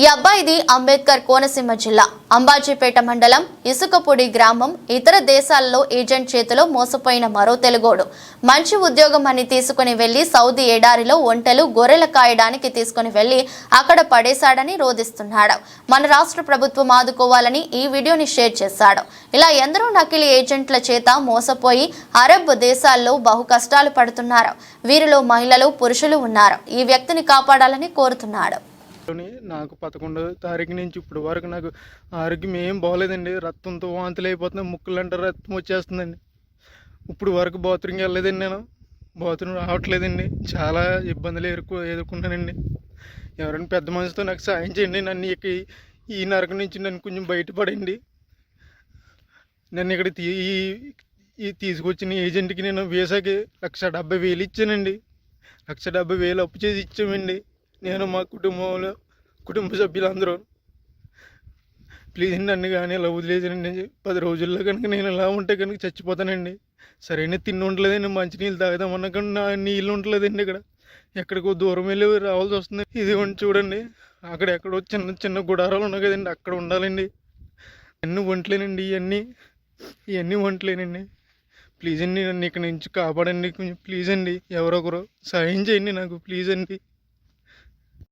ఈ అబ్బాయిది అంబేద్కర్ కోనసీమ జిల్లా అంబాజీపేట మండలం ఇసుకపూడి గ్రామం. ఇతర దేశాల్లో ఏజెంట్ చేతిలో మోసపోయిన మరో తెలుగోడు మంచి ఉద్యోగం అని తీసుకుని వెళ్లి సౌదీ ఎడారిలో ఒంటెలు గొర్రెల కాయడానికి తీసుకుని వెళ్లి అక్కడ పడేశాడని రోధిస్తున్నాడు. మన రాష్ట్ర ప్రభుత్వం ఆదుకోవాలని ఈ వీడియోని షేర్ చేశాడు. ఇలా ఎందరో నకిలీ ఏజెంట్ల చేత మోసపోయి అరబ్ దేశాల్లో బహు కష్టాలు పడుతున్నారు. వీరిలో మహిళలు, పురుషులు ఉన్నారు. ఈ వ్యక్తిని కాపాడాలని కోరుతున్నాడు. నాకు 11వ తారీఖు నుంచి ఇప్పుడు వరకు నాకు ఆరోగ్యం ఏం బాగోలేదండి. రక్తంతో వాంతులు అయిపోతున్నాయి, ముక్కులంటే రక్తం వచ్చేస్తుందండి. ఇప్పుడు వరకు బాత్రూమ్కి వెళ్ళలేదండి, నేను బాత్రూమ్ రావట్లేదండి. చాలా ఇబ్బందులు ఎదుర్కొన్నానండి. ఎవరైనా పెద్ద మనిషితో నాకు సాయం చేయండి. నన్ను ఈ నరకం నుంచి నన్ను కొంచెం బయటపడండి. నన్ను ఇక్కడ తీసుకొచ్చిన ఏజెంట్కి నేను వీసాకి 1,70,000 ఇచ్చానండి. 1,70,000 అప్పు చేసి ఇచ్చామండి. నేను మా కుటుంబ సభ్యులందరూ. ప్లీజ్ నన్ను కానీ ఇలా వదిలేదండి. 10 రోజుల్లో కనుక నేను ఇలా ఉంటే కనుక చచ్చిపోతానండి. సరైన తిండి ఉండలేదండి, మంచినీళ్ళు తాగుదామన్నా కానీ నా నీళ్ళు ఉండలేదండి. ఇక్కడ ఎక్కడికో దూరం వెళ్ళి రావాల్సి వస్తుంది. ఇది చూడండి, అక్కడ ఎక్కడో చిన్న చిన్న గుడారాలు ఉన్నాయి కదండి, అక్కడ ఉండాలండి. అన్నీ వంటలేనండి, ఇవన్నీ వంటలేనండి. ప్లీజ్ అండి, నన్ను ఇక్కడ నుంచి కాపాడండి కొంచెం. ప్లీజ్ అండి, ఎవరొకరు సాయం చేయండి నాకు, ప్లీజ్ అండి.